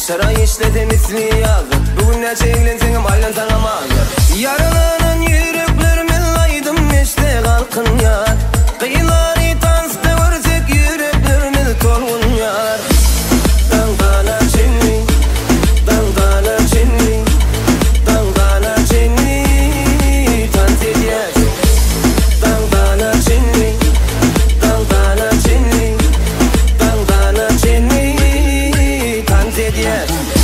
Saray işlete misli yazır. Bugün ne çeğlensenim aylan sana mazır. Yaralanan yüreklerimi laydım işte kalkın yar. Kıyıları tansta görsek yüreklerimiz torun yar. Dangana çenli, dangana çenli, dangana çenli, tant ediyor. Dangana çenli, dangana çenli, dangana çenli, tant ediyor.